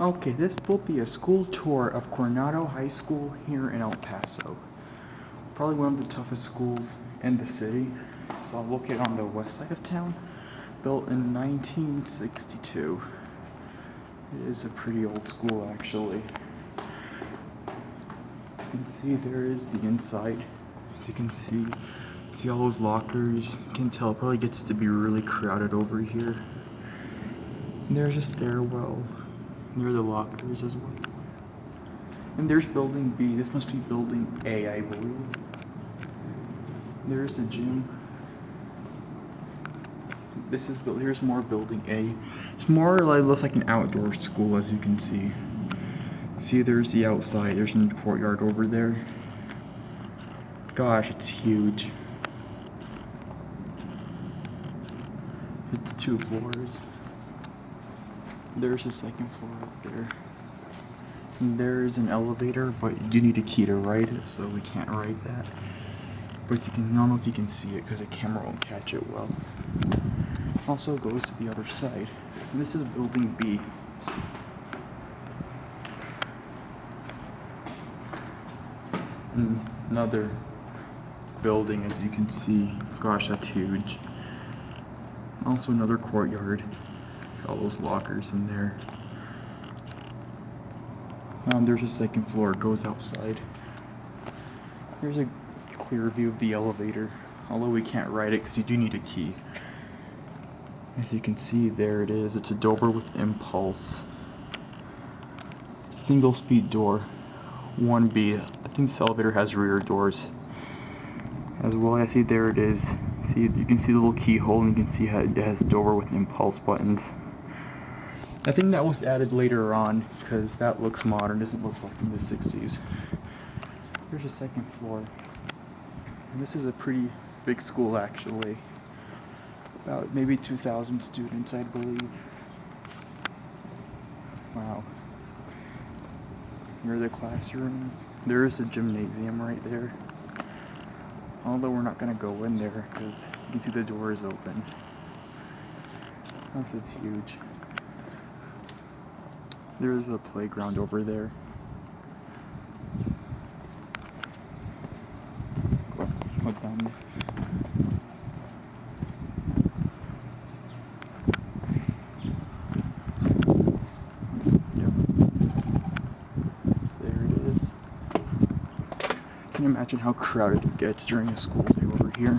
Okay, this will be a school tour of Coronado High School here in El Paso. Probably one of the toughest schools in the city. It's located on the west side of town, built in 1962. It is a pretty old school actually. You can see there is the inside. As you can see all those lockers. You can tell it probably gets to be really crowded over here. And there's a stairwell near the lockers as well. And there's building B. This must be building A, I believe. There's the gym. Here's more building A. It's more like, looks like an outdoor school, as you can see. See, there's the outside. There's a courtyard over there. Gosh, it's huge. It's 2 floors. There's the second floor up there. And there's an elevator, but you need a key to ride it, so we can't ride that. But I don't know if you can see it because the camera won't catch it well. Also goes to the other side. And this is building B. And another building, as you can see. Gosh, that's huge. Also another courtyard. All those lockers in there. There's a second floor, it goes outside. Here's a clear view of the elevator, although we can't ride it because you do need a key. As you can see, there it is. It's a door with impulse. Single speed door. 1B. I think this elevator has rear doors as well. I see there it is. See, you can see the little keyhole, and you can see how it has door with impulse buttons. I think that was added later on because that looks modern. Doesn't look like from the 60s. Here's a second floor. And this is a pretty big school actually. About maybe 2,000 students, I believe. Wow. Here are the classrooms. There is a gymnasium right there. Although we're not going to go in there because you can see the door is open. This is huge. There's a playground over there. Go down there. Yep. There it is. Can you imagine how crowded it gets during a school day over here?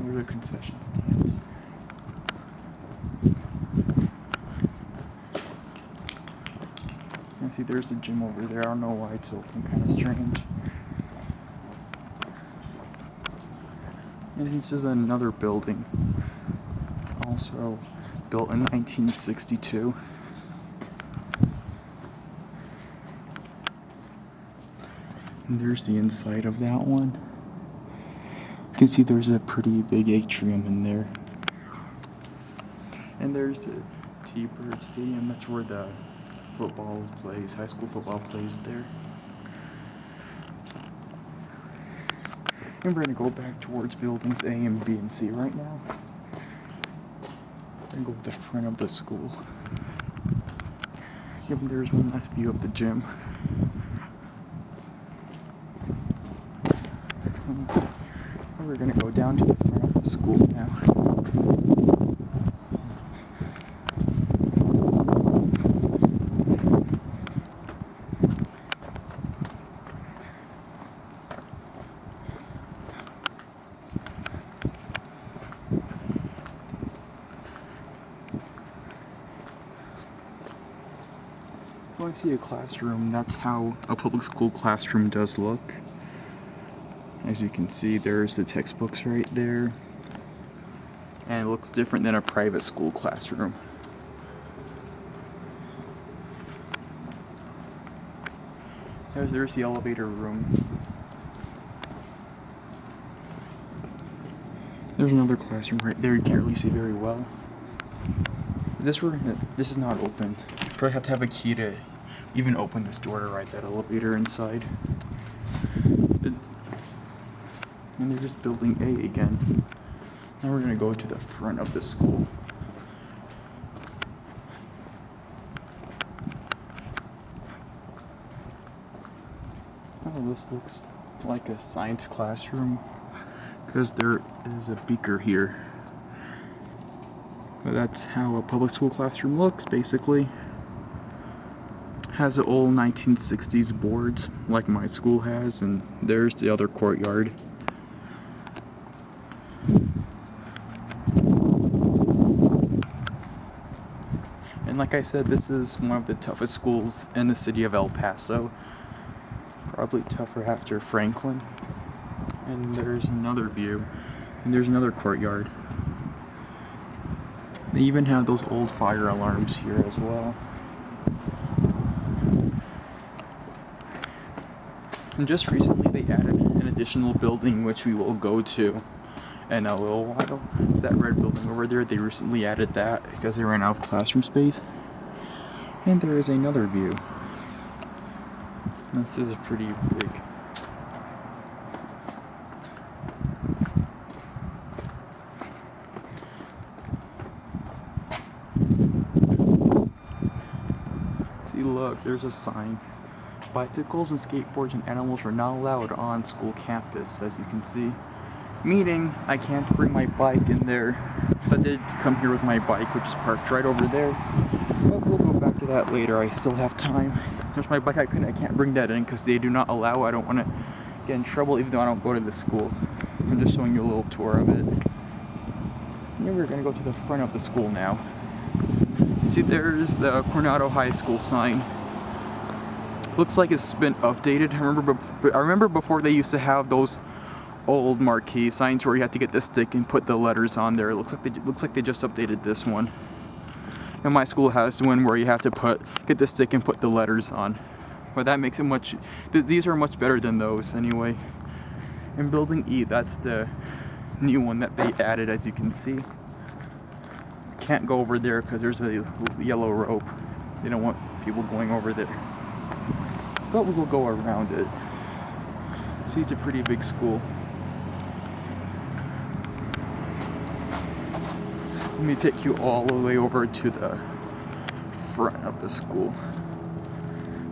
The concession stands. And see, there's the gym over there. I don't know why it's open, kind of strange. And this is another building, also built in 1962. And there's the inside of that one. You can see there's a pretty big atrium in there. And there's the T-Bird Stadium. That's where the football plays, high school football plays there. And we're going to go back towards buildings A and B and C right now. And go to the front of the school. Yep, there's one last view of the gym. We're going to go down to the front of the school now. If you want to see a classroom, that's how a public school classroom does look. As you can see, there's the textbooks right there. And it looks different than a private school classroom. There's the elevator room. There's another classroom right there. You can't really see very well. This is not open. You probably have to have a key to even open this door to ride that elevator inside. And they're just building A again. Now we're going to go to the front of the school. Oh, this looks like a science classroom because there is a beaker here. But that's how a public school classroom looks, basically. Has the old 1960s boards like my school has, and there's the other courtyard. And like I said, this is one of the toughest schools in the city of El Paso. Probably tougher after Franklin. And there's another view, and there's another courtyard. They even have those old fire alarms here as well. And just recently they added an additional building which we will go to in a little while. That red building over there, they recently added that because they ran out of classroom space. And there is another view. This is pretty big. See, look, there's a sign. Bicycles and skateboards and animals are not allowed on school campus, as you can see. Meaning, I can't bring my bike in there, because I did come here with my bike, which is parked right over there. But we'll go back to that later, I still have time. There's my bike, I can't bring that in, because they do not allow, I don't want to get in trouble, even though I don't go to the school. I'm just showing you a little tour of it. And we're going to go to the front of the school now. See, there's the Coronado High School sign. Looks like it's been updated. I remember before they used to have those old marquee signs where you have to get the stick and put the letters on there. It looks like they just updated this one. And my school has one where you have to get the stick and put the letters on. But that makes it these are much better than those anyway. And building E, that's the new one that they added, as you can see. Can't go over there because there's a yellow rope. They don't want people going over there. But we will go around it. See, it's a pretty big school. Just let me take you all the way over to the front of the school.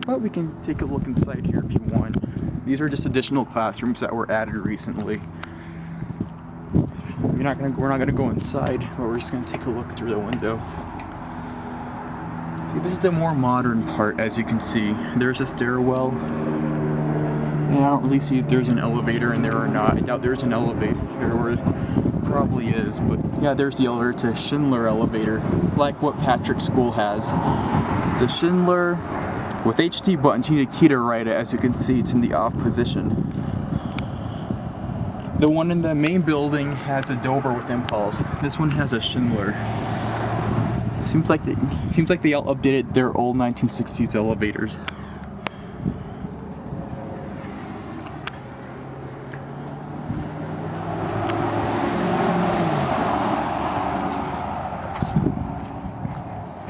But we can take a look inside here if you want. These are just additional classrooms that were added recently. We're not gonna go inside, but we're just gonna take a look through the window. See, this is the more modern part, as you can see. There's a stairwell. And I don't really see if there's an elevator in there or not. I doubt there's an elevator here, or it probably is, but yeah, there's the elevator. It's a Schindler elevator, like what Patrick School has. It's a Schindler with HT buttons. You need a key to write it. As you can see, it's in the off position. The one in the main building has a Dover with impulse. This one has a Schindler. Seems like they all updated their old 1960s elevators.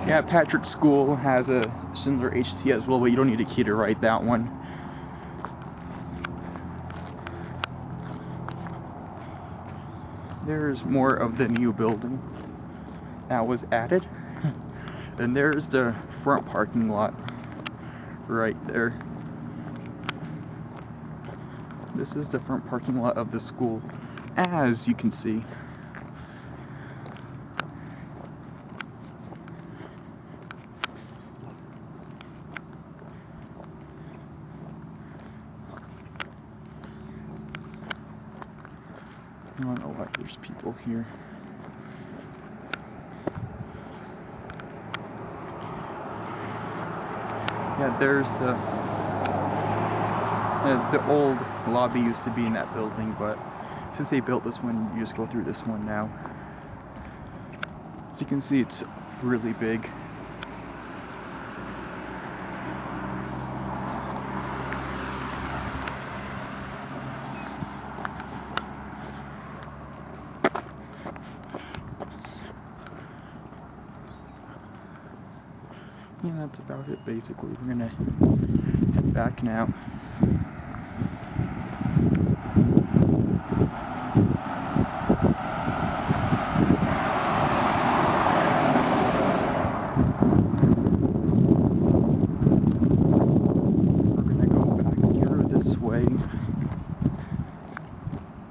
Yeah, Patrick School has a Schindler HT as well, but you don't need a key to write that one. There's more of the new building that was added. And there's the front parking lot right there. This is the front parking lot of the school, as you can see. I don't know why there's people here. Yeah, there's the old lobby used to be in that building, but since they built this one, you just go through this one now. As you can see, it's really big. Yeah, that's about it basically. We're gonna head back now.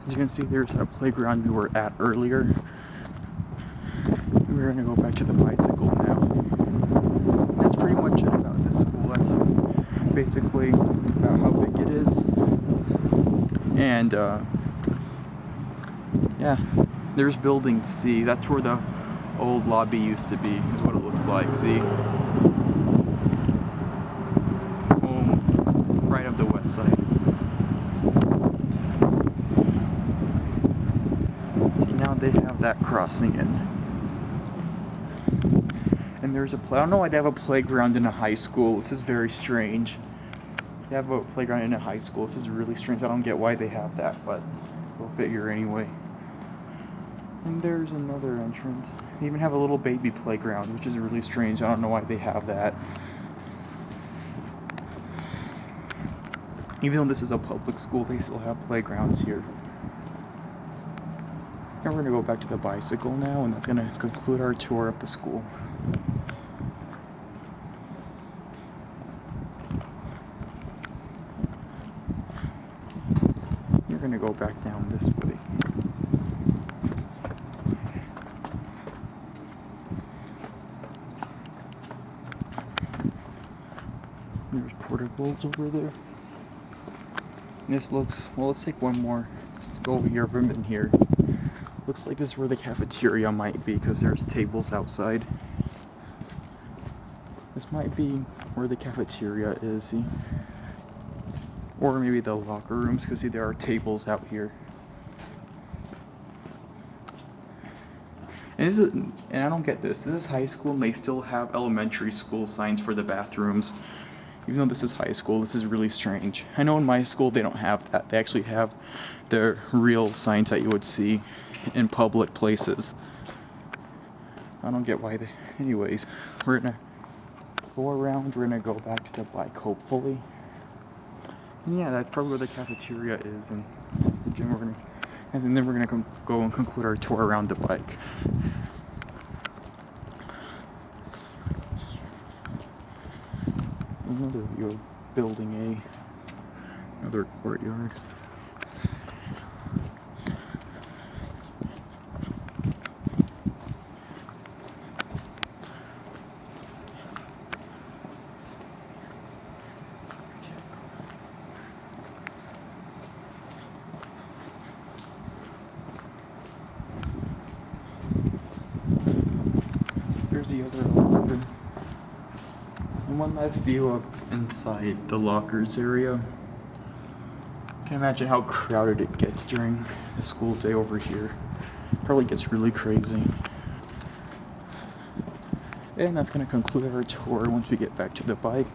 As you can see, there's a playground we were at earlier. We're going to go back to the bicycle now. That's pretty much it about this school. That's basically about how big it is. And yeah, there's building C. That's where the old lobby used to be, is what it looks like. See? Right of the west side. See, now they have that crossing in. And there's a I don't know why they have a playground in a high school. This is very strange. They have a playground in a high school. This is really strange. I don't get why they have that, but go figure anyway. And there's another entrance. They even have a little baby playground, which is really strange. I don't know why they have that. Even though this is a public school, they still have playgrounds here. And we're going to go back to the bicycle now, and that's going to conclude our tour of the school. We're going to go back down this way. There's portables over there. This looks, well, let's take one more. Let's go over here, from in here. Looks like this is where the cafeteria might be, because there's tables outside. This might be where the cafeteria is, see? Or maybe the locker rooms, because see, there are tables out here. And I don't get this. This is high school, and they still have elementary school signs for the bathrooms. Even though this is high school, this is really strange. I know in my school they don't have that. They actually have the real signs that you would see in public places. I don't get why they... Anyways, we're gonna go around. We're gonna go back to the bike, hopefully. And yeah, that's probably where the cafeteria is, and that's the gym we're gonna... And then we're gonna go and conclude our tour around the bike. Another view of building A, another courtyard. There's the other elevator. And one last view of inside the lockers area. Can't imagine how crowded it gets during the school day over here. Probably gets really crazy. And that's going to conclude our tour once we get back to the bike.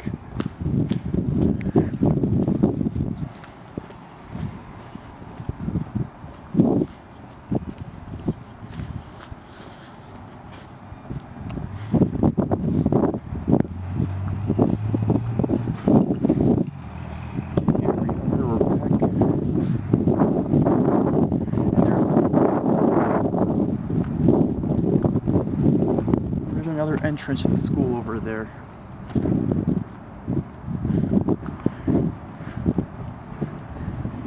Another entrance to the school over there.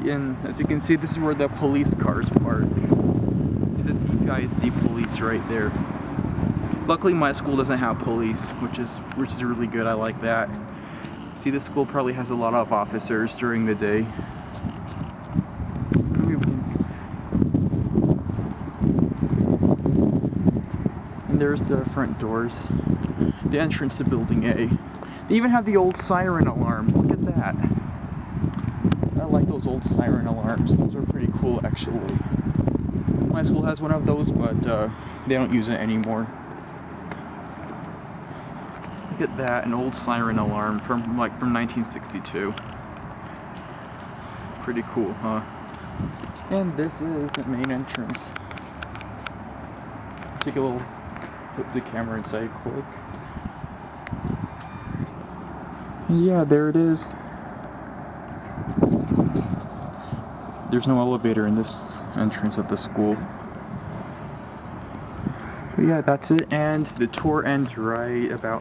And as you can see, this is where the police cars park. This is EPISD police right there. Luckily my school doesn't have police, which is really good. I like that. See, this school probably has a lot of officers during the day. And there's the front doors. The entrance to building A. They even have the old siren alarms. Look at that. I like those old siren alarms. Those are pretty cool, actually. My school has one of those, but they don't use it anymore. Look at that, an old siren alarm from 1962. Pretty cool, huh? And this is the main entrance. Take a little, put the camera inside quick. Yeah, there it is. There's no elevator in this entrance of the school. But yeah, that's it, and the tour ends right about